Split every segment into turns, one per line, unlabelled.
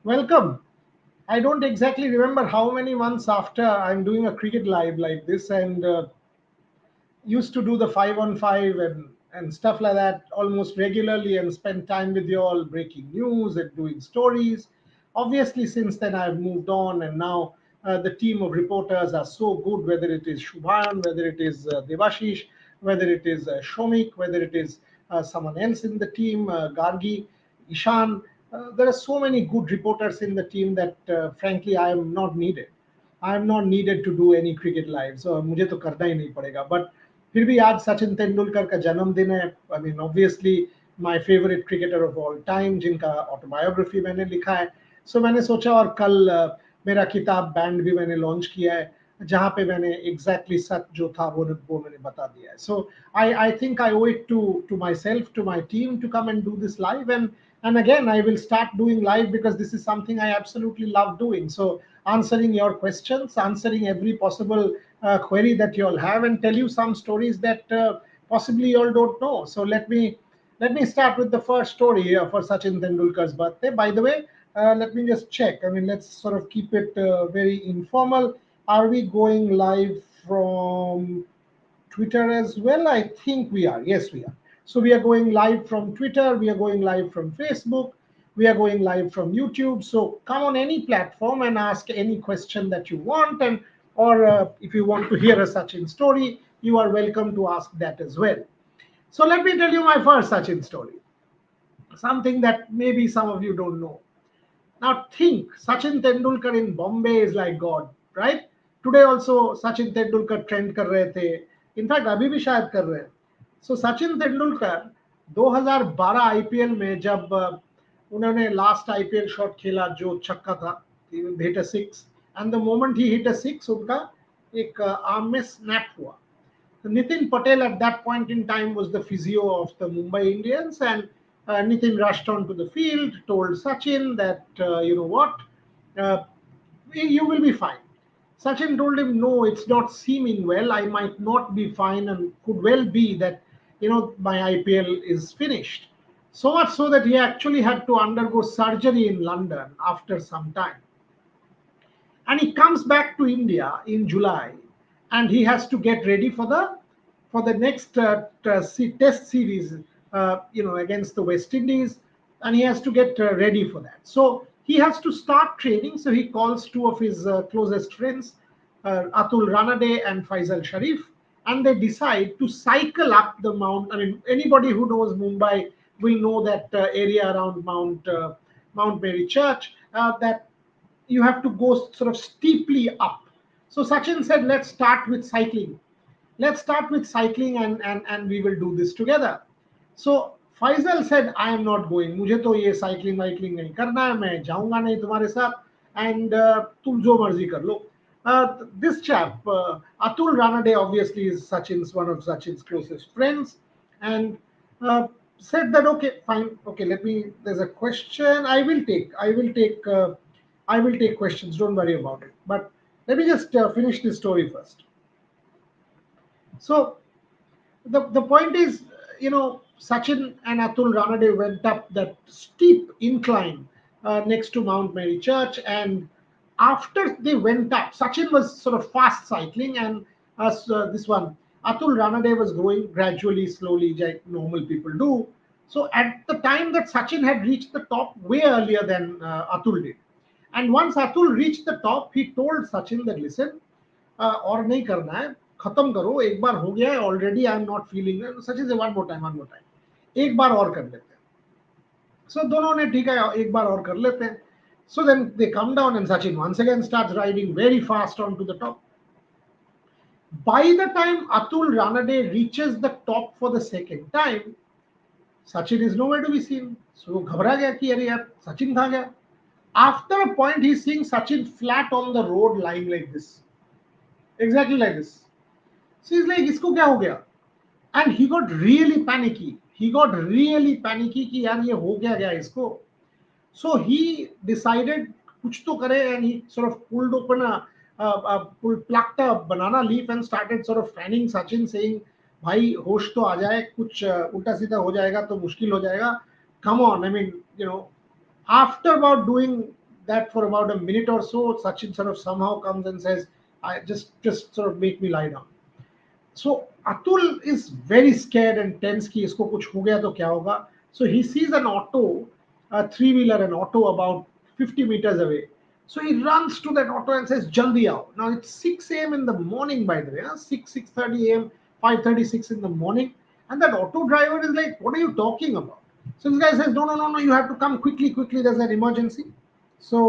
Welcome. I don't exactly remember how many months after I'm doing a cricket live like this, and used to do the 5 on 5 and stuff like that almost regularly and spend time with you all breaking news and doing stories. Obviously, since then I've moved on, and now the team of reporters are so good, whether it is Shubhan, whether it is Devashish, whether it is Shomik, whether it is someone else in the team, Gargi, Ishan. There are so many good reporters in the team that frankly I am not needed. I am not needed to do any cricket live, so मुझे तो करना ही नहीं पड़ेगा. But फिर भी आज सचिन तेंदुलकर का जन्मदिन है. I mean obviously my favourite cricketer of all time, जिनका ऑटोबायोग्राफी मैंने लिखा है. सो मैंने सोचा, और कल मेरा किताब बैंड भी मैंने लॉन्च किया है, जहाँ पे मैंने एग्जैक्टली सच जो था वो मैंने बता दिया है. So I think I owe it to myself, to my team, to come and do this live. And again, I will start doing live because this is something I absolutely love doing. So answering your questions, answering every possible query that you all have, and tell you some stories that possibly you all don't know. So let me start with the first story for Sachin Tendulkar's birthday. By the way, let me just check. I mean, let's sort of keep it very informal. Are we going live from Twitter as well? I think we are. Yes, we are. So we are going live from Twitter, we are going live from Facebook, we are going live from YouTube. So come on any platform and ask any question that you want, and or if you want to hear a Sachin story, you are welcome to ask that as well. So let me tell you my first Sachin story, something that maybe some of you don't know. Now think, Sachin Tendulkar in Bombay is like God, right? Today also Sachin Tendulkar trend कर रहे थे. In fact अभी भी शायद कर रहे हैं. सो Sachin Tendulkar 2012 IPL में जब उन्होंने लास्ट आईपीएल शॉट खेला जो छक्का था, hit a six, and the moment he hit a six उनका एक आर्म में स्नैप हुआ. Nitin Patel at that point in time was the physio of the Mumbai Indians, and Nitin rushed onto the field, told Sachin that, you know what, uh, you will be fine. Sachin told him, no, it's not seeming well. I might not be fine, and could well be that, my IPL is finished. So much so that he actually had to undergo surgery in London after some time. And he comes back to India in July, and he has to get ready for the next test series, against the West Indies, and he has to get ready for that. So he has to start training. So he calls two of his closest friends, Atul Ranade and Faisal Sharif, and they decide to cycle up the mount. I mean, anybody who knows Mumbai will know that area around Mount Mary Church, that you have to go sort of steeply up. So Sachin said, let's start with cycling. Let's start with cycling, and we will do this together. So Faisal said, I am not going. मुझे तो ये cycling वाइकलिंग नहीं करना है, मैं जाऊंगा नहीं तुम्हारे साथ, and तुम जो मर्जी कर लो. This chap, Atul Ranade, obviously is Sachin's one of Sachin's closest friends, and said that okay, fine, okay. Let me. There's a question. I will take questions. Don't worry about it. But let me just finish this story first. So the point is, Sachin and Atul Ranade went up that steep incline next to Mount Mary Church, and after they went up, Sachin was sort of fast cycling, and this one Atul Ranade was going gradually, slowly, like normal people do. So at the time that Sachin had reached the top way earlier than Atul did, and once Atul reached the top, he told Sachin that, listen, और नहीं करना है, खत्म करो, एक बार हो गया है already, I am not feeling. Sachin से वन मोर टाइम, एक बार और कर लेते हैं. सो दोनों ने ठीक है, एक बार और कर लेते हैं. So then they come down, and Sachin once again starts riding very fast onto the top. By the time Atul Ranade reaches the top for the second time, Sachin is nowhere to be seen. So वो घबरा गया कि अरे यार Sachin कहाँ गया. After a point, he's seeing Sachin flat on the road lying like this. Exactly like this. So he's like, इसको क्या हो गया? And he got really panicky. He got really panicky कि यार ये हो क्या गया इसको. So he decided कुछ तो करे, and he sort of plucked a banana leaf and started sort of fanning Sachin, saying, भाई होश तो आ जाए, कुछ उल्टा सीधा हो जाएगा तो मुश्किल हो जाएगा. Come on, I mean, after about doing that for about a minute or so, Sachin sort of somehow comes and says, "I just sort of make me lie down." So Atul is very scared and tense कि इसको कुछ हो गया तो क्या होगा. So he sees an auto, a three-wheeler, an auto about 50 meters away. So he runs to that auto and says, "Jaldi aao." Now it's 6 a.m. in the morning, by the way, 6:30 a.m., 5:36 in the morning, and that auto driver is like, "What are you talking about?" So this guy says, "No, no, no, no, you have to come quickly, quickly. There's an emergency." So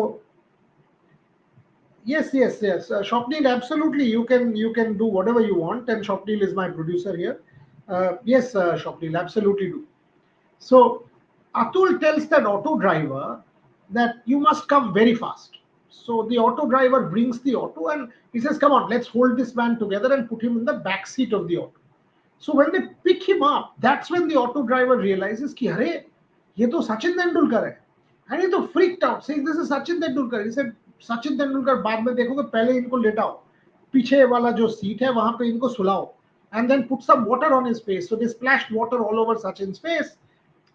yes, yes, yes. Shopdeal, absolutely. You can do whatever you want, and Shopdeal is my producer here. Yes, Shopdeal, absolutely do. So Atul tells that auto driver that you must come very fast. So the auto driver brings the auto and he says, "Come on, let's hold this man together and put him in the back seat of the auto." So when they pick him up, that's when the auto driver realizes कि अरे ये तो सचिन तेंदुलकर है. And he तो freaked out saying this is Sachin Tendulkar. He said Sachin Tendulkar बाद में देखोगे, पहले इनको लेटाओ, पीछे वाला जो सीट है वहां पे इनको सुलाओ, and then put some water on his face. So they splashed water all over Sachin's face.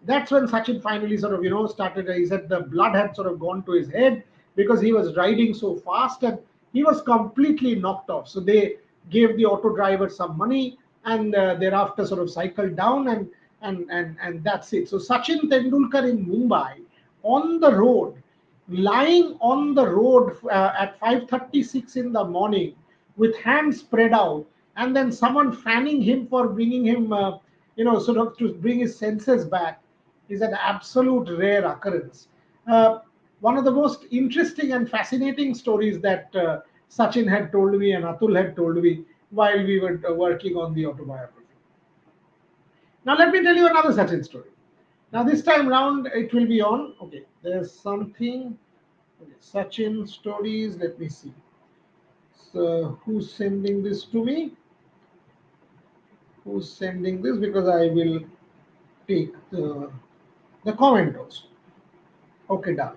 That's when Sachin finally sort of, started. He said the blood had sort of gone to his head because he was riding so fast and he was completely knocked off. So they gave the auto driver some money and thereafter sort of cycled down and that's it. So Sachin Tendulkar in Mumbai on the road, lying on the road at 5:36 in the morning with hands spread out, and then someone fanning him for bringing him, sort of to bring his senses back, is an absolute rare occurrence. One of the most interesting and fascinating stories that Sachin had told me and Atul had told me while we were working on the autobiography. Now, let me tell you another Sachin story. Now, this time round, it will be on. Okay, there's something. Okay, Sachin stories. Let me see. So, who's sending this to me? Who's sending this? Because I will take the comment also. Okay, done.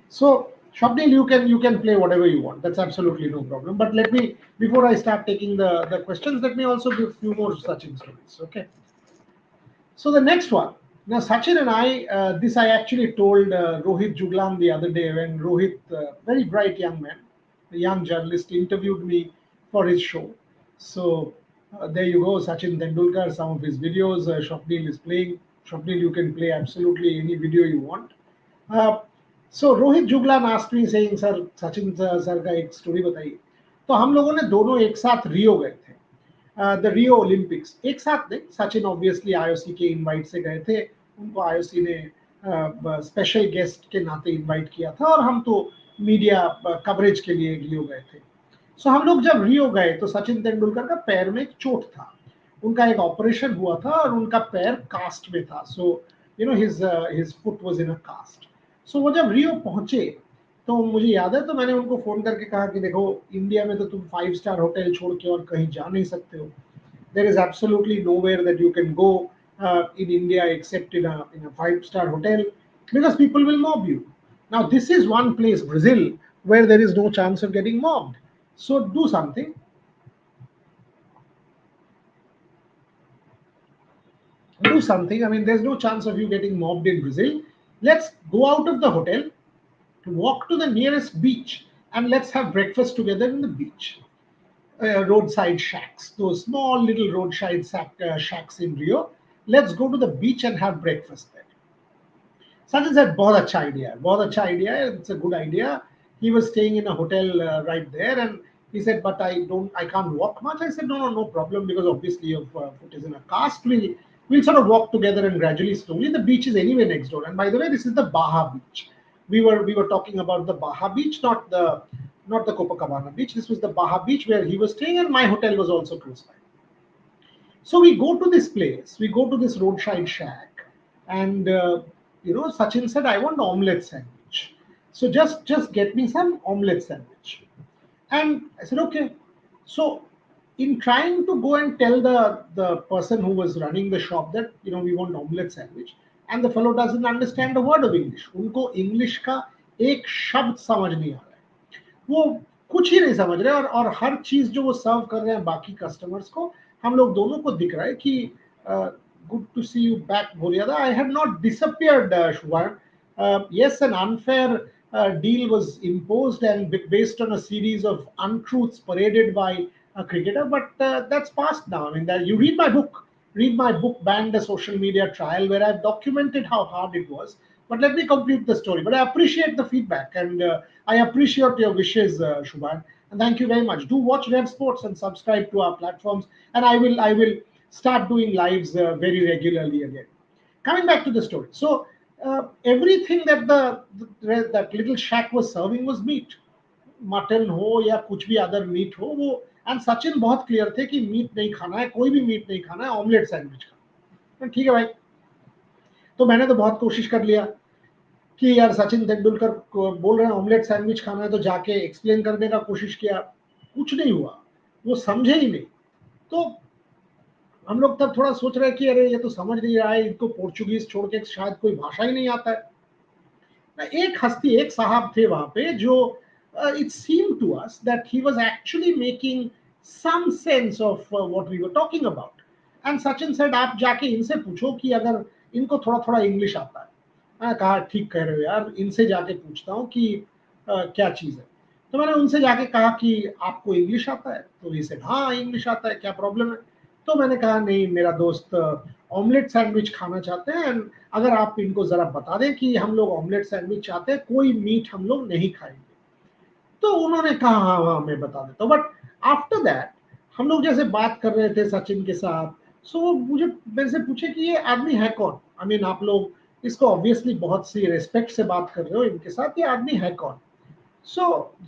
So, Shabdil, you can play whatever you want. That's absolutely no problem. But let me, before I start taking the questions, let me also give a few more Sachin stories. Okay. So the next one. Now, Sachin and I, this I actually told Rohit Juglan the other day when Rohit, very bright young man, a young journalist, interviewed me for his show. So there you go, Sachin Tendulkar, some of his videos. Shopdeal is playing. Shopdeal, you can play absolutely any video you want. Uh, so Rohit Juglan asked me saying sir Sachin sir का एक story बताइए. तो हम लोगों ने दोनों एक साथ रियो गए थे, द रियो ओलंपिक्स एक साथ नहीं. सचिन ऑब्वियसली आईओसी के इनवाइट से गए थे, उनको आईओसी ने स्पेशल गेस्ट के नाते इनवाइट किया था और हम तो मीडिया कवरेज के लिए रियो गए थे. सो हम लोग जब रियो गए तो सचिन तेंदुलकर का पैर में एक चोट था, उनका एक ऑपरेशन हुआ था और उनका पैर कास्ट में था. So his foot was in a cast. So वो जब रियो पहुंचे तो मुझे याद है, तो मैंने उनको फोन करके कहा कि देखो, इंडिया में तो तुम 5 स्टार होटल छोड़ के और कहीं जा नहीं सकते हो. There is absolutely nowhere that you can go in India except in a 5 star hotel because people will mob you. Now this is one place, Brazil, where there is no chance of getting mobbed. So do something. Do something. I mean, there's no chance of you getting mobbed in Brazil. Let's go out of the hotel, walk to the nearest beach, and let's have breakfast together in the beach. Roadside shacks, those small little roadside shacks in Rio. Let's go to the beach and have breakfast there. Sachin said, बहुत अच्छा idea, बहुत अच्छा idea. It's a good idea. He was staying in a hotel right there, and he said, but I can't walk much. I said, no, no, no problem, because obviously your foot is in a cast. We'll sort of walk together and gradually, slowly. The beach is anyway next door. And by the way, this is the Baja Beach. We were talking about the Baja Beach, not the Copacabana Beach. This was the Baja Beach where he was staying, and my hotel was also close by. So we go to this place, we go to this roadside shack, and Sachin said, "I want omelette sandwich. So just get me some omelette sandwich." And I said, "Okay." So in trying to go and tell the person who was running the shop that we want omelette sandwich, and the fellow doesn't understand a word of English. उनको English का एक शब्द समझ नहीं आ रहा है, वो कुछ ही नहीं समझ रहे, और हर चीज जो वो सर्व कर रहे हैं बाकी कस्टमर्स को, हम लोग दोनों को दिख रहा है कि good to see you back Boria. I had not disappeared, Shubham. Yes, an unfair deal was imposed and based on a series of untruths paraded by a cricketer. But that's past now. I mean, that you read my book, Banned a Social Media Trial, where I've documented how hard it was. But let me complete the story. But I appreciate the feedback and I appreciate your wishes, Shubhan. And thank you very much. Do watch Red Sports and subscribe to our platforms. And I will start doing lives very regularly again. Coming back to the story. So everything that that little shack was serving was meat. Mutton हो या कुछ भी other meet हो वो. And Sachin बहुत clear थे कि meet नहीं खाना है, कोई भी मीट नहीं खाना है, ऑमलेट सैंडविच खाना. ठीक है भाई. तो मैंने तो बहुत कोशिश कर लिया कि यार सचिन तेंदुलकर बोल रहे हैं ऑमलेट सैंडविच खाना है, तो जाके एक्सप्लेन करने का कोशिश किया. कुछ नहीं हुआ, वो समझे ही नहीं. तो हम लोग तब थोड़ा सोच रहे हैं कि अरे ये तो समझ नहीं रहा है, इनको पोर्चुगीज छोड़ के शायद कोई भाषा ही नहीं आता है. एक हस्ती, एक साहब थे वहां पे जो it seemed to us that he was actually making some sense of what we were talking about. And Sachin said, आप जाके इनसे पूछो कि अगर इनको थोड़ा थोड़ा इंग्लिश आता है. मैंने कहा ठीक कह रहे हो यार, इनसे जाके पूछता हूँ कि क्या चीज़ है. तो मैंने उनसे जाके कहा कि आपको इंग्लिश आता है. तो ये सेड हाँ इंग्लिश आता है, क्या प्रॉब्लम है. तो मैंने कहा नहीं, मेरा दोस्त ऑमलेट सैंडविच खाना चाहते हैं, एंड अगर आप इनको जरा बता दें कि हम लोग ऑमलेट सैंडविच चाहते हैं, कोई मीट हम लोग नहीं खाएंगे. तो उन्होंने कहा हाँ हाँ मैं बता देता हूँ. बट आफ्टर दैट हम लोग जैसे बात कर रहे थे सचिन के साथ, सो वो मुझे मेरे से पूछे कि ये आदमी है कौन. आई मीन आप लोग इसको ऑब्वियसली बहुत सी रिस्पेक्ट से बात कर रहे हो इनके साथ, ये आदमी है कौन.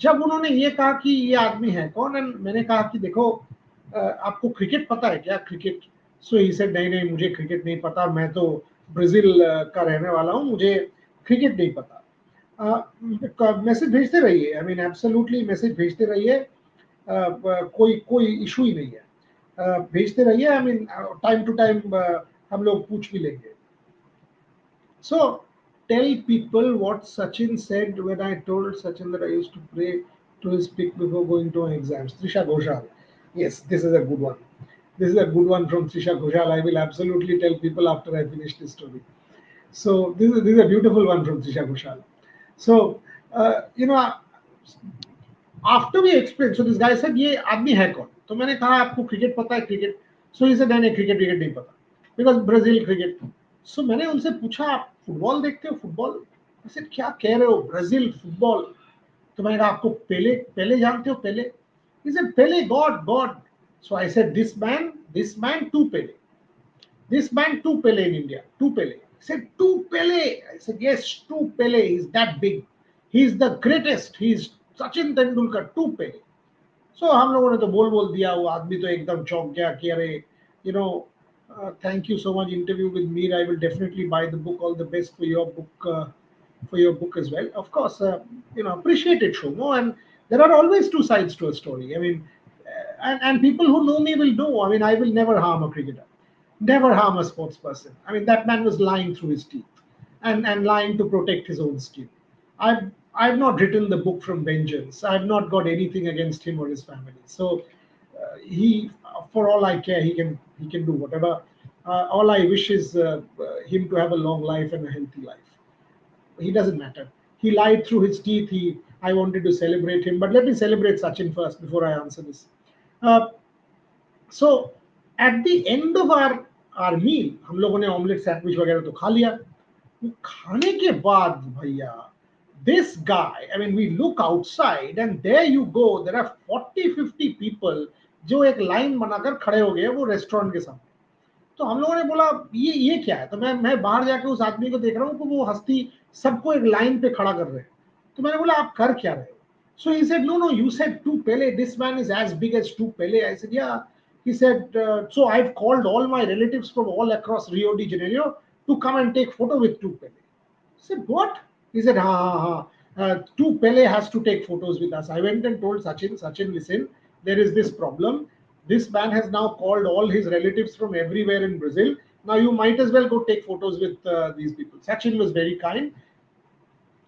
जब उन्होंने ये कहा कि ये आदमी है कौन, एंड मैंने कहा कि देखो आपको क्रिकेट पता है क्या, क्रिकेट. सो ही सेड नहीं नहीं मुझे क्रिकेट नहीं पता, मैं तो ब्राजील का रहने वाला हूँ, मुझे क्रिकेट नहीं पता. मैसेज भेजते रहिए, आई मीन एब्सोल्युटली मैसेज भेजते रहिए, कोई कोई इशू ही नहीं है. भेजते रहिए, I mean time to time हम लोग पूछ भी लेंगे. So tell people what Sachin said when I told Sachin that I used to pray to his pick before going to my exams. Trisha Ghoshal. Yes, this is a good one. This is a good one from Trisha Ghoshal. I will absolutely tell people after I finish this story. So this is a beautiful one from Trisha Ghoshal. So you know, after we explain, so this guy said ये आदमी है कौन. तो मैंने कहा आपको cricket पता है, क्रिकेट. सो ही सेड नहीं क्रिकेट क्रिकेट नहीं पता, बिकॉज ब्राजील क्रिकेट. सो मैंने उनसे पूछा आप फुटबॉल देखते हो, फुटबॉल. ऐसे क्या कह रहे हो ब्राजील फुटबॉल. तो मैंने कहा आपको पेले पेले जानते हो, Pele. He said Pele god god. So I said this man two Pele, this man two Pele in India, two Pele. He said two Pele. I said yes, two Pele. He's that big. He's the greatest. He's Sachin Tendulkar, two Pele. So हम लोगों ने तो बोल दिया, वो आदमी तो एकदम चौंक गया कि अरे you know thank you so much interview with Mir. I will definitely buy the book. All the best for your book as well. Of course, appreciate it, Shomo. And there are always two sides to a story. I mean, and people who know me will know. I mean, I will never harm a cricketer, never harm a sports person. I mean, that man was lying through his teeth and lying to protect his own skin. I've not written the book from vengeance. I've not got anything against him or his family. So he, for all I care, he can do whatever. All I wish is him to have a long life and a healthy life. He doesn't matter. He lied through his teeth. I wanted to celebrate him, but let me celebrate Sachin first before I answer this. Uh, so at the end of our meal, हम लोगों ने omelette sandwich वगैरह तो खा लिया. वो खाने के बाद भैया, this guy, I mean, we look outside and there you go, there are 40-50 people जो एक लाइन बनाकर खड़े हो गए वो रेस्टोरेंट के सामने. तो हम लोगों ने बोला ये क्या है. तो मैं बाहर जाके उस आदमी को देख रहा हूँ कि वो हस्ती सबको एक लाइन पे खड़ा कर रहे हैं. तो मैंने बोला आप कर क्या रहे हो. So he said, no, you said two Pele. This man is as big as two Pele. I said, yeah. He said, so I've called all my relatives from all across Rio de Janeiro to come and take photo with two Pele. I said, what? He said, ha ha ha. Two Pele has to take photos with us. I went and told Sachin, listen, there is this problem. This man has now called all his relatives from everywhere in Brazil. Now you might as well go take photos with these people. Sachin was very kind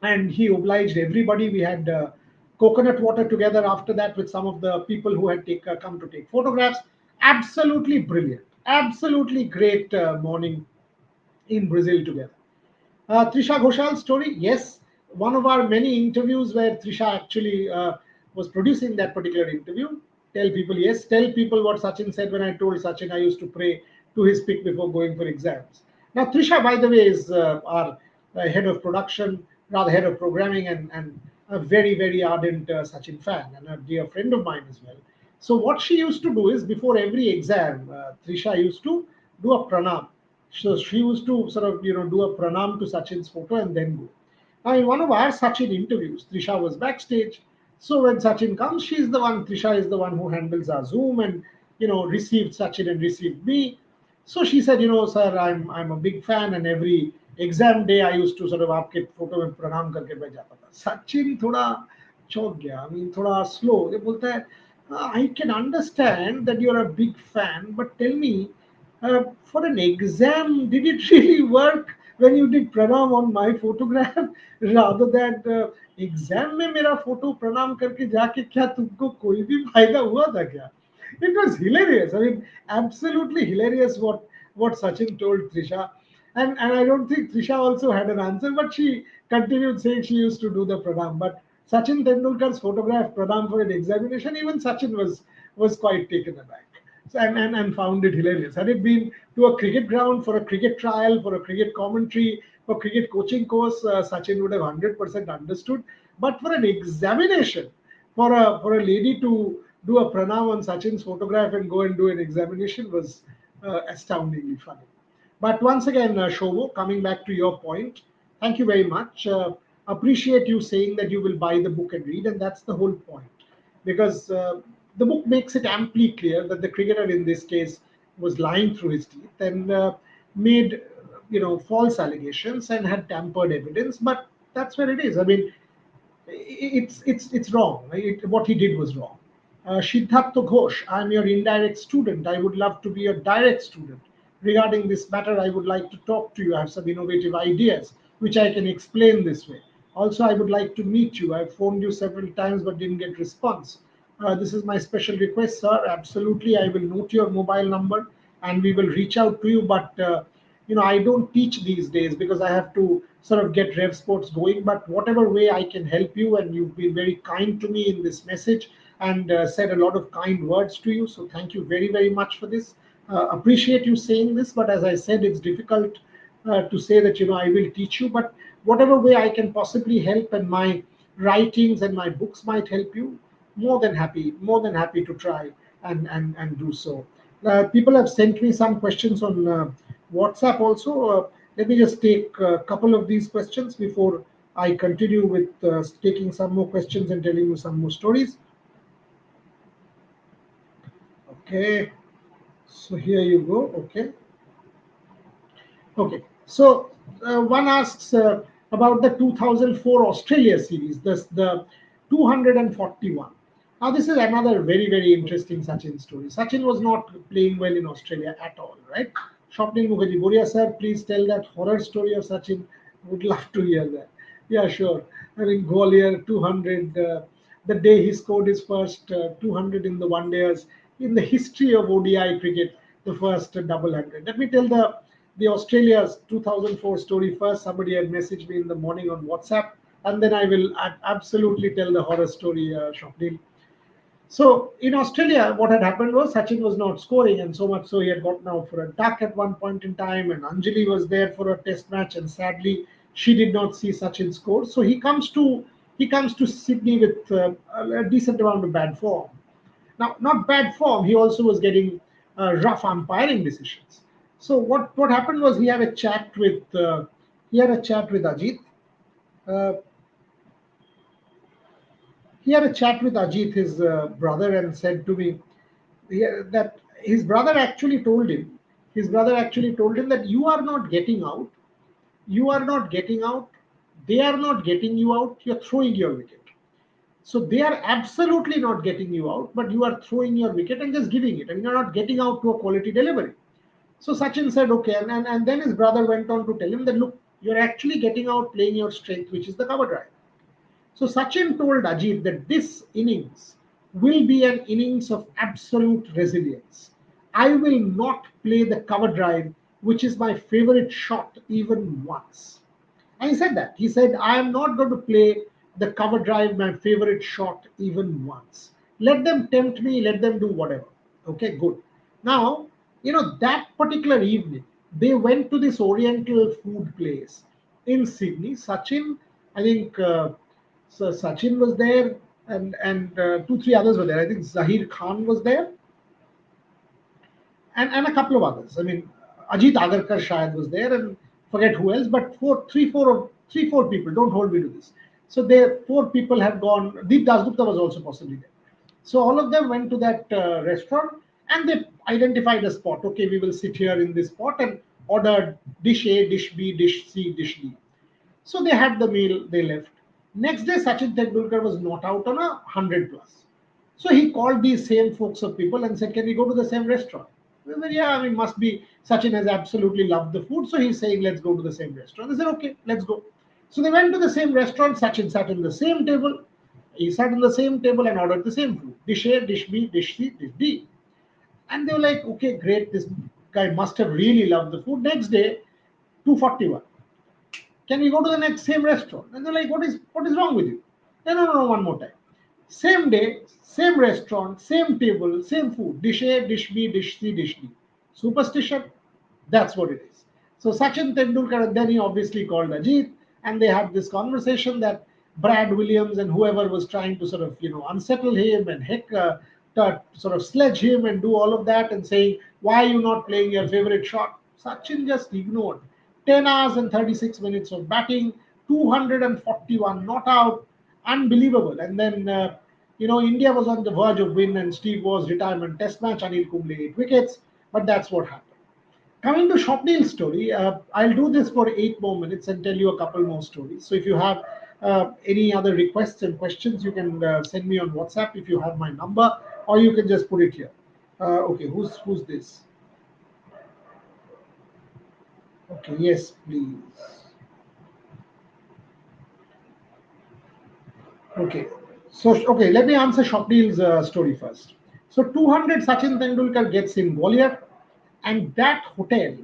and he obliged everybody. We had coconut water together after that with some of the people who had come to take photographs. Absolutely brilliant, absolutely great morning in Brazil together. Trisha Ghoshal's story, yes, one of our many interviews where Trisha actually was producing that particular interview. Tell people, yes, tell people what Sachin said when I told Sachin I used to pray to his pick before going for exams. Now, Trisha, by the way, is our head of production, rather head of programming, and a very, very ardent Sachin fan and a dear friend of mine as well. So, what she used to do is before every exam, Trisha used to do a pranam. So, she used to sort of, do a pranam to Sachin's photo and then go. Now, in one of our Sachin interviews, Trisha was backstage. So when Sachin comes, Trisha is the one who handles our Zoom and, received Sachin and received me. So she said, sir, I'm a big fan, and every exam day I used to sort of आपके photo में प्रणाम करके बैठ जाता था. सचिन थोड़ा चौंक गया. I mean थोड़ा slow. ये बोलता है, I can understand that you're a big fan, but tell me, for an exam, did it really work when you did pranam on my photograph rather than exam में मेरा photo प्रणाम करके जाके क्या तुमको कोई भी फायदा हुआ था क्या? It was hilarious. I mean, absolutely hilarious what Sachin told Trisha. And I don't think Trisha also had an answer, but she continued saying she used to do the pranam. But Sachin Tendulkar's photograph pranam for an examination, even Sachin was quite taken aback. So, and found it hilarious. Had it been to a cricket ground for a cricket trial, for a cricket commentary, for cricket coaching course, Sachin would have 100% understood. But for an examination, for a lady to do a pranam on Sachin's photograph and go and do an examination was astoundingly funny. But once again, Shovo, coming back to your point, thank you very much. Appreciate you saying that you will buy the book and read, and that's the whole point. Because the book makes it amply clear that the cricketer in this case was lying through his teeth and made false allegations and had tampered evidence. But that's where it is. I mean, it's wrong. What he did was wrong. Siddhartha Ghosh, I'm your indirect student. I would love to be a direct student. Regarding this matter, I would like to talk to you. I have some innovative ideas which I can explain this way. Also, I would like to meet you. I've phoned you several times but didn't get response. This is my special request, sir. Absolutely, I will note your mobile number and we will reach out to you. But I don't teach these days because I have to sort of get Rev Sports going. But whatever way I can help you, and you've been very kind to me in this message and said a lot of kind words to you. So thank you very, very much for this. Appreciate you saying this, but as I said, it's difficult to say that I will teach you. But whatever way I can possibly help, and my writings and my books might help you, more than happy to try and do so. People have sent me some questions on WhatsApp also. Let me just take a couple of these questions before I continue with taking some more questions and telling you some more stories. Okay, so here you go. Okay. So one asks about the 2004 Australia series, the 241. Now this is another very, very interesting Sachin story. Sachin was not playing well in Australia at all, right? Shopning Mukherjee, Boria sir, please tell that horror story of Sachin. Would love to hear that. Yeah, sure. I mean, Gwalior 200, the day he scored his first 200 in the one days in the history of ODI cricket, the first double hundred. Let me tell the Australia's 2004 story first. Somebody had messaged me in the morning on WhatsApp, and then I will absolutely tell the horror story, Shopnil. So in Australia, what had happened was Sachin was not scoring, and so much so he had gotten out for a duck at one point in time, and Anjali was there for a test match, and sadly she did not see Sachin score. So he comes to Sydney with a decent amount of bad form. Now, not bad form. He also was getting rough umpiring decisions. So what happened was he had a chat with Ajit. Uh, he had a chat with Ajit, his brother, and said to me that his brother actually told him. His brother actually told him that you are not getting out. You are not getting out. They are not getting you out. You're throwing your wicket. So they are absolutely not getting you out, but you are throwing your wicket and just giving it, and you're not getting out to a quality delivery. So Sachin said, okay, and then his brother went on to tell him that look, you're actually getting out playing your strength, which is the cover drive. So Sachin told Ajit that this innings will be an innings of absolute resilience. I will not play the cover drive, which is my favorite shot, even once. And he said that. He said, I am not going to play the cover drive, my favorite shot, even once. Let them tempt me, let them do whatever. Okay, good. Now, that particular evening, they went to this Oriental food place in Sydney. Sachin, I think, so Sachin was there, and two, three others were there. I think Zahir Khan was there, and a couple of others. I mean, Ajit Agarkar Shayad was there, and forget who else, but three, four people. Don't hold me to this. So there, four people have gone. Deep Dasgupta was also possibly there. So all of them went to that restaurant and they identified a spot. Okay, we will sit here in this spot and ordered dish A, dish B, dish C, dish D. So they had the meal, they left. Next day, Sachin Tendulkar was not out on 100 plus. So he called these same folks of people and said, can we go to the same restaurant? They said, yeah, I mean, must be. Sachin has absolutely loved the food. So he's saying, let's go to the same restaurant. They said, okay, let's go. So they went to the same restaurant. Sachin sat in the same table. He sat in the same table and ordered the same food. Dish A, dish B, dish C, dish D. And they were like, okay, great. This guy must have really loved the food. Next day, 241. Can we go to the next same restaurant? And they're like, what is wrong with you? No, no, no, one more time. Same day, same restaurant, same table, same food. Dish A, dish B, dish C, dish D. Superstition? That's what it is. So Sachin Tendulkar, and then he obviously called Ajit, and they had this conversation that Brad Williams and whoever was trying to sort of, unsettle him and to sort of sledge him and do all of that and saying, why are you not playing your favorite shot? Sachin just ignored. 10 hours and 36 minutes of batting, 241 not out, unbelievable. And then, India was on the verge of win and Steve Waugh's retirement test match, Anil Kumble 8 wickets, but that's what happened. Coming to Shopneel's story, I'll do this for 8 more minutes and tell you a couple more stories. So if you have any other requests and questions, you can send me on WhatsApp if you have my number, or you can just put it here. Okay, who's this? Okay, yes, please. Okay, so okay, let me answer Shopneel's story first. So 200 Sachin Tendulkar gets in Gwalior, and that hotel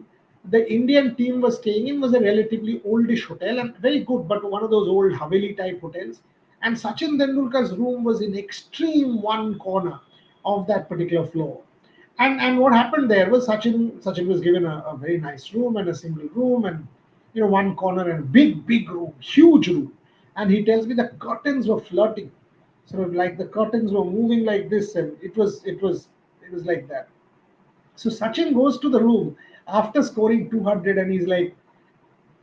the Indian team was staying in was a relatively oldish hotel and very good, but one of those old Haveli type hotels. And Sachin Tendulkar's room was in extreme one corner of that particular floor. And what happened there was Sachin was given a very nice room and a single room and one corner and a big room, huge room. And he tells me the curtains were flirting, sort of like the curtains were moving like this, and it was like that. So Sachin goes to the room after scoring 200 and he's like,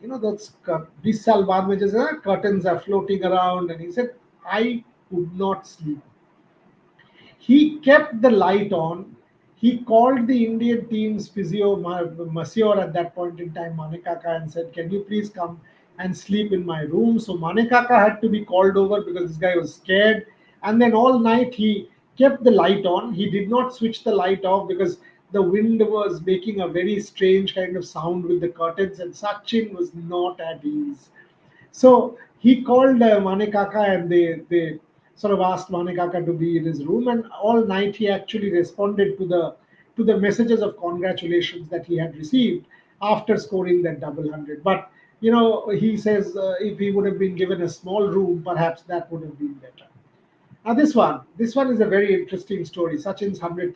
that's 20 साल बाद में जैसे ना curtains are floating around, and he said, I could not sleep. He kept the light on. He called the Indian team's physio, Monsieur at that point in time, Manekaka, and said, can you please come and sleep in my room? So Manekaka had to be called over because this guy was scared. And then all night he kept the light on. He did not switch the light off because the wind was making a very strange kind of sound with the curtains, and Sachin was not at ease. So he called Manekaka and they sort of asked Manekaka to be in his room. And all night he actually responded to the messages of congratulations that he had received after scoring that double hundred. But he says if he would have been given a small room, perhaps that would have been better. Now this one is a very interesting story. Sachin's 100th.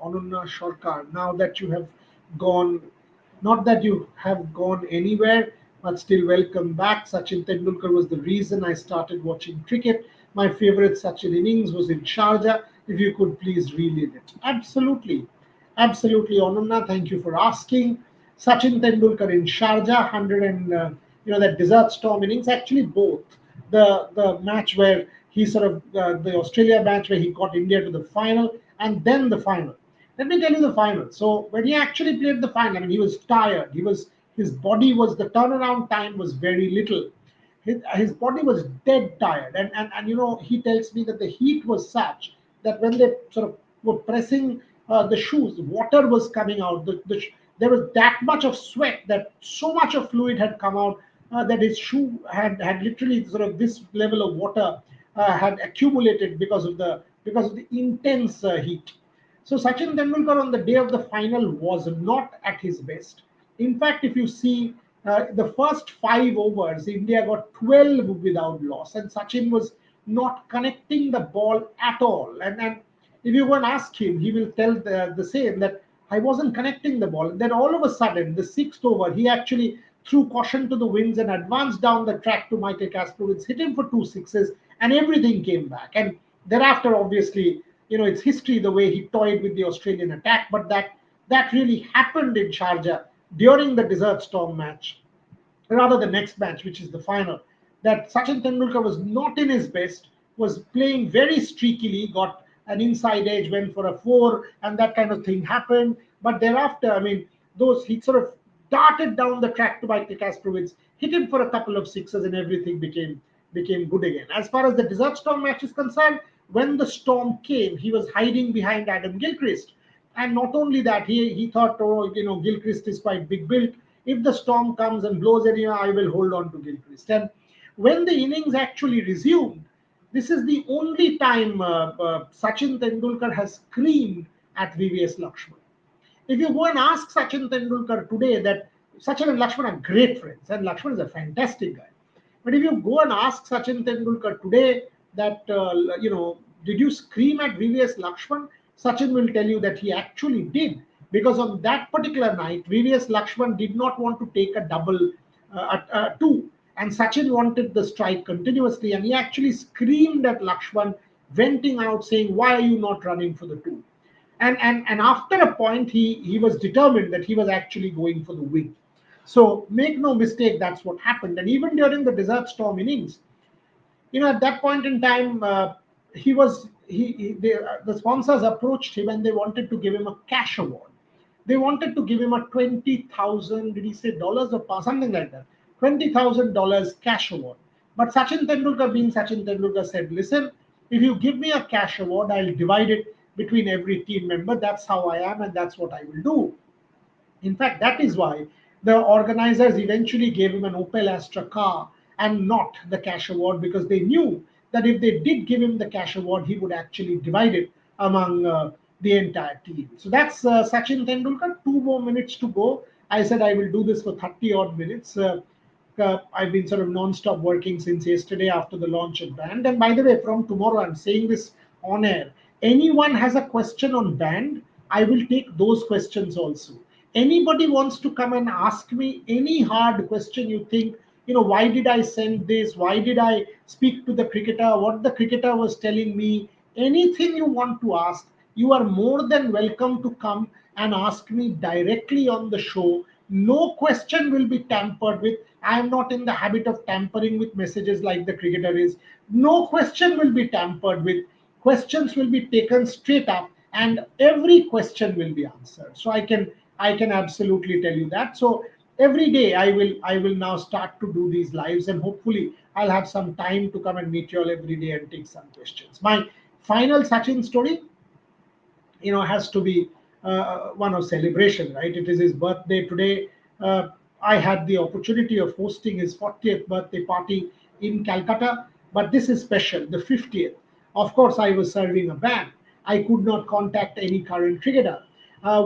Onunna Shorkar. Now that you have gone, not that you have gone anywhere, but still welcome back. Sachin Tendulkar was the reason I started watching cricket. My favorite Sachin innings was in Sharjah. If you could please relive it. Absolutely. Absolutely, Onunna. Thank you for asking. Sachin Tendulkar in Sharjah, 100 and that desert storm innings. Actually, both the match where he sort of the Australia match where he got India to the final, and then the final. Let me tell you the final. So when he actually played the final, I mean, he was tired. His body was the turnaround time was very little. His body was dead tired, and he tells me that the heat was such that when they sort of were pressing the shoes, water was coming out. There was that much of sweat, that so much of fluid had come out that his shoe had literally sort of this level of water had accumulated because of the intense heat. So Sachin Tendulkar on the day of the final was not at his best. In fact, if you see The first 5 overs, India got 12 without loss, and Sachin was not connecting the ball at all. And if you go and ask him, he will tell the same, that I wasn't connecting the ball. Then all of a sudden, the sixth over, he actually threw caution to the winds and advanced down the track to Michael Kasparowicz, hit him for two sixes, and everything came back. And thereafter, obviously, it's history the way he toyed with the Australian attack, but that really happened in Sharjah during the Desert Storm match, rather the next match, which is the final, that Sachin Tendulkar was not in his best, was playing very streakily, got an inside edge, went for a four, and that kind of thing happened. But thereafter, I mean, those he sort of darted down the track to Michael Kasparowicz, hit him for a couple of sixes, and everything became good again. As far as the Desert Storm match is concerned, when the storm came, he was hiding behind Adam Gilchrist. And not only that, he thought, oh, Gilchrist is quite big built. If the storm comes and blows anywhere, I will hold on to Gilchrist. And when the innings actually resumed, this is the only time Sachin Tendulkar has screamed at VVS Lakshman. If you go and ask Sachin Tendulkar today, that Sachin and Lakshman are great friends, and Lakshman is a fantastic guy. But if you go and ask Sachin Tendulkar today that, did you scream at VVS Lakshman? Sachin will tell you that he actually did. Because on that particular night, VVS Lakshman did not want to take a double, two. And Sachin wanted the strike continuously. And he actually screamed at Lakshman, venting out, saying, why are you not running for the two? And after a point, he was determined that he was actually going for the win. So make no mistake, that's what happened. And even during the Desert Storm innings, at that point in time, he was he the sponsors approached him and they wanted to give him a cash award. They wanted to give him a 20,000, did he say dollars or pounds, something like that, $20,000 cash award. But Sachin Tendulkar, being Sachin Tendulkar, said, listen, if you give me a cash award, I'll divide it between every team member. That's how I am, and that's what I will do. In fact, that is why the organizers eventually gave him an Opel Astra car and not the cash award, because they knew that if they did give him the cash award, he would actually divide it among the entire team. So that's Sachin Tendulkar. 2 more minutes to go. I said I will do this for 30 odd minutes. I've been sort of non-stop working since yesterday after the launch of Band. And by the way, from tomorrow, I'm saying this on air. Anyone has a question on Band, I will take those questions also. Anybody wants to come and ask me any hard question you think, why did I send this? Why did I speak to the cricketer? What the cricketer was telling me? Anything you want to ask, you are more than welcome to come and ask me directly on the show. No question will be tampered with. I am not in the habit of tampering with messages like the cricketer is. No question will be tampered with. Questions will be taken straight up, and every question will be answered. So I can absolutely tell you that. So every day I will now start to do these lives, and hopefully I'll have some time to come and meet you all every day and take some questions. My final Sachin story, has to be one of celebration, right? It is his birthday today. I had the opportunity of hosting his 40th birthday party in Calcutta, but this is special, the 50th. Of course, I was serving a ban. I could not contact any current cricketer.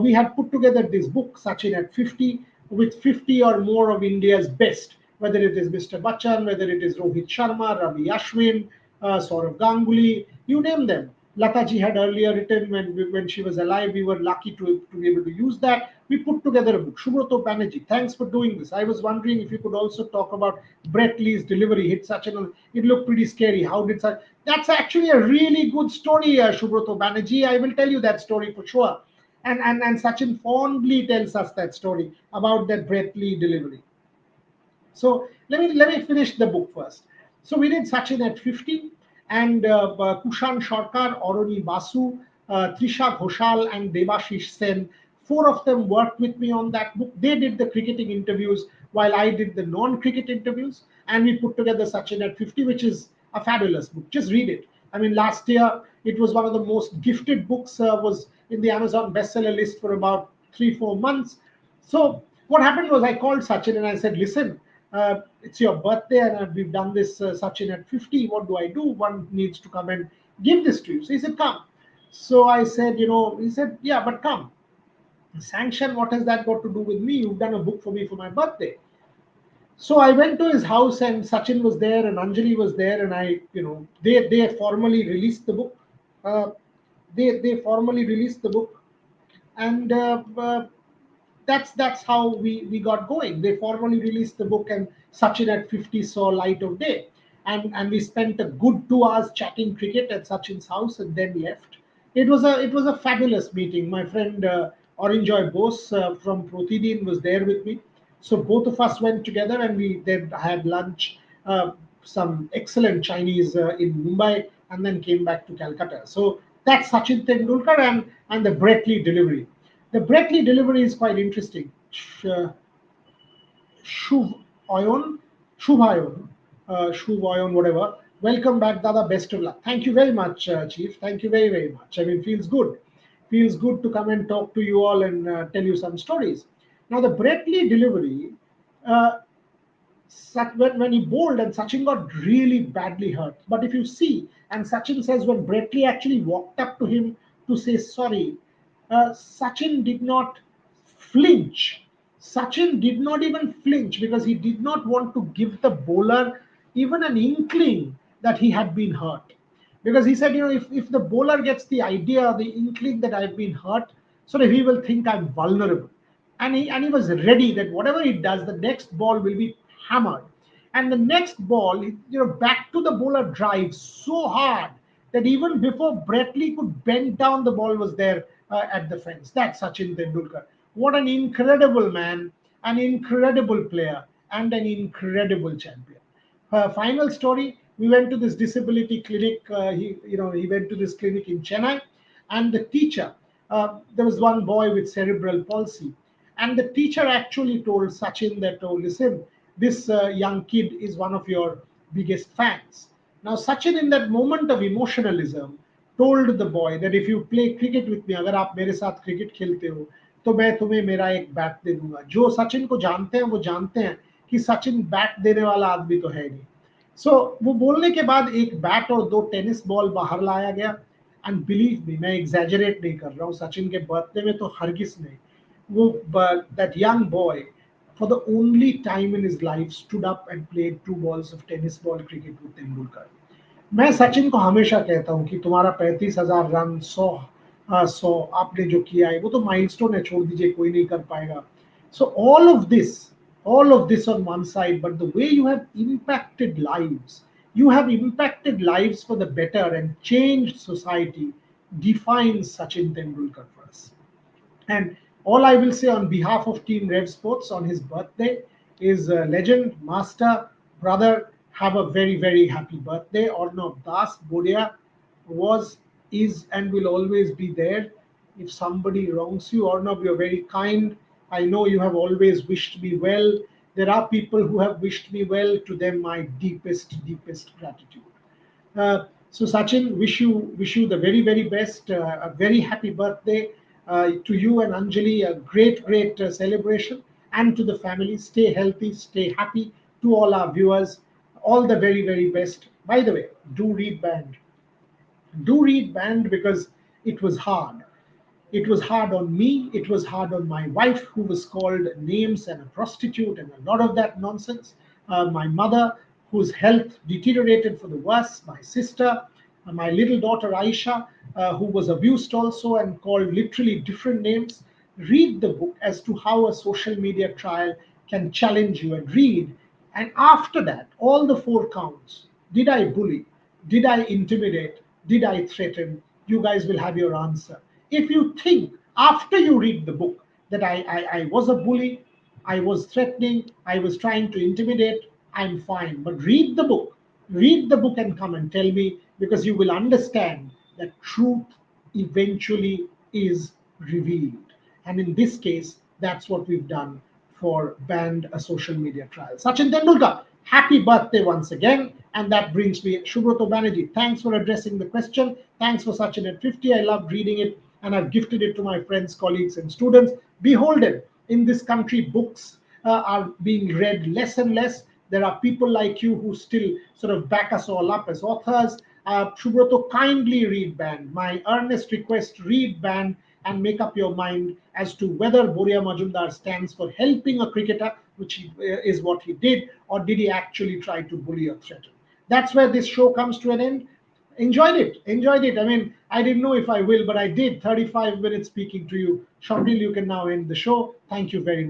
We had put together this book, Sachin at 50, with 50 or more of India's best, whether it is Mr. Bachchan, whether it is Rohit Sharma, Ravi Ashwin, Saurav Ganguly, you name them. Lataji had earlier written when she was alive. We were lucky to be able to use that. We put together a book. Subroto Banerjee, thanks for doing this. I was wondering if you could also talk about Brett Lee's delivery hit Sachin. It looked pretty scary. How did Sachin? That's actually a really good story, Subroto Banerjee. I will tell you that story for sure. And Sachin fondly tells us that story about that Brett Lee delivery. So let me finish the book first. So we did Sachin at 50, and Kushan Sarkar, Oroni Basu, Trisha Ghoshal, and Debashish Sen. Four of them worked with me on that book. They did the cricketing interviews while I did the non-cricket interviews, and we put together Sachin at 50, which is a fabulous book. Just read it. I mean, last year it was one of the most gifted books. Was in the Amazon bestseller list for about 3-4 months. So what happened was I called Sachin and I said, listen, it's your birthday and we've done this Sachin at 50. What do I do? One needs to come and give this to you. So he said, come. So I said, he said, yeah, but come. Sanction, what has that got to do with me? You've done a book for me for my birthday. So I went to his house, and Sachin was there, and Anjali was there, and they formally released the book. Uh, they formally released the book, and that's how we got going. They formally released the book, and Sachin at 50 saw light of day, and we spent a good 2 hours chatting cricket at Sachin's house, and then left. It was a fabulous meeting. My friend Oranjoy Bose from Protidin was there with me, so both of us went together, and we then had lunch, uh, some excellent Chinese in Mumbai, and then came back to Calcutta. So that's Sachin Tendulkar and the Brett Lee delivery. The Brett Lee delivery is quite interesting. Shuv Oyon, Shubhayon, Shubhayon, whatever. Welcome back, Dada. Best of luck. Thank you very much, Chief. Thank you very, very much. I mean, feels good. Feels good to come and talk to you all and tell you some stories. Now, the Brett Lee delivery, uh, when he bowled and Sachin got really badly hurt. But if you see, and Sachin says when Brett Lee actually walked up to him to say sorry, Sachin did not flinch. Sachin did not even flinch because he did not want to give the bowler even an inkling that he had been hurt. Because he said, if the bowler gets the idea, the inkling that I've been hurt, so that he will think I'm vulnerable. And he was ready that whatever he does, the next ball will be hammered. And the next ball, back to the bowler drive so hard that even before Brett Lee could bend down, the ball was there at the fence. That's Sachin Tendulkar. What an incredible man, an incredible player, and an incredible champion. Her final story: we went to this disability clinic. He went to this clinic in Chennai, and the teacher, there was one boy with cerebral palsy, and the teacher actually told Sachin that, oh, listen, this young kid is one of your biggest fans. Now, Sachin, in that moment of emotionalism, told the boy that if you play cricket with me, अगर आप मेरे साथ cricket खेलते हो तो मैं तुम्हें मेरा एक बैट दे दूंगा. जो सचिन को जानते हैं वो जानते हैं कि सचिन बैट देने वाला आदमी तो है नहीं. सो वो बोलने के बाद एक बैट और दो टेनिस बॉल बाहर लाया गया. एंड बिलीव मी, मैं एग्जैजरेट नहीं कर रहा हूँ, सचिन के बर्थडे में तो हरगिज नहीं. वो that young boy, for the only time in his life, stood up and played 2 balls of tennis ball cricket with Tendulkar. मैं सचिन को हमेशा कहता हूँ कि तुम्हारा 35,000 रन, 100 आपने जो किया है वो तो माइलस्टोन है, छोड़ दीजिए, कोई नहीं कर पाएगा. सो all of this on one side, but the way you have impacted lives, for the better and changed society, defines Sachin Tendulkar for us. And all I will say on behalf of Team Red Sports on his birthday is, legend, master, brother, have a very, very happy birthday. Arnav Das, Boria, was, is, and will always be there. If somebody wrongs you, Arnav, you're very kind. I know you have always wished me well. There are people who have wished me well. To them, my deepest, deepest gratitude. So Sachin, wish you the very, very best. A very happy birthday to you and Anjali. A great, great celebration, and to the family. Stay healthy, stay happy. To all our viewers, all the very, very best. By the way, do read band because it was hard. It was hard on me. It was hard on my wife, who was called names and a prostitute and a lot of that nonsense. My mother, whose health deteriorated for the worse. My sister, my little daughter Aisha, who was abused also and called literally different names. Read the book as to how a social media trial can challenge you, and read. And after that, all the four counts: did I bully? Did I intimidate? Did I threaten? You guys will have your answer. If you think after you read the book that I was a bully, I was threatening, I was trying to intimidate, I'm fine. But read the book and come and tell me, because you will understand that truth eventually is revealed. And in this case, that's what we've done for Banned a Social Media Trial. Sachin Tendulkar, happy birthday once again. And that brings me, Shubroto Banerjee, thanks for addressing the question. Thanks for Sachin at 50. I loved reading it, and I've gifted it to my friends, colleagues, and students. Beholden, in this country, books are being read less and less. There are people like you who still sort of back us all up as authors. Shubroto, kindly read Band. My earnest request: read Band and make up your mind as to whether Boria Majumdar stands for helping a cricketer, which is what he did, or did he actually try to bully or threaten. That's where this show comes to an end. Enjoyed it. I mean, I didn't know if I will, but I did. 35 minutes speaking to you. Shamil, you can now end the show. Thank you very much.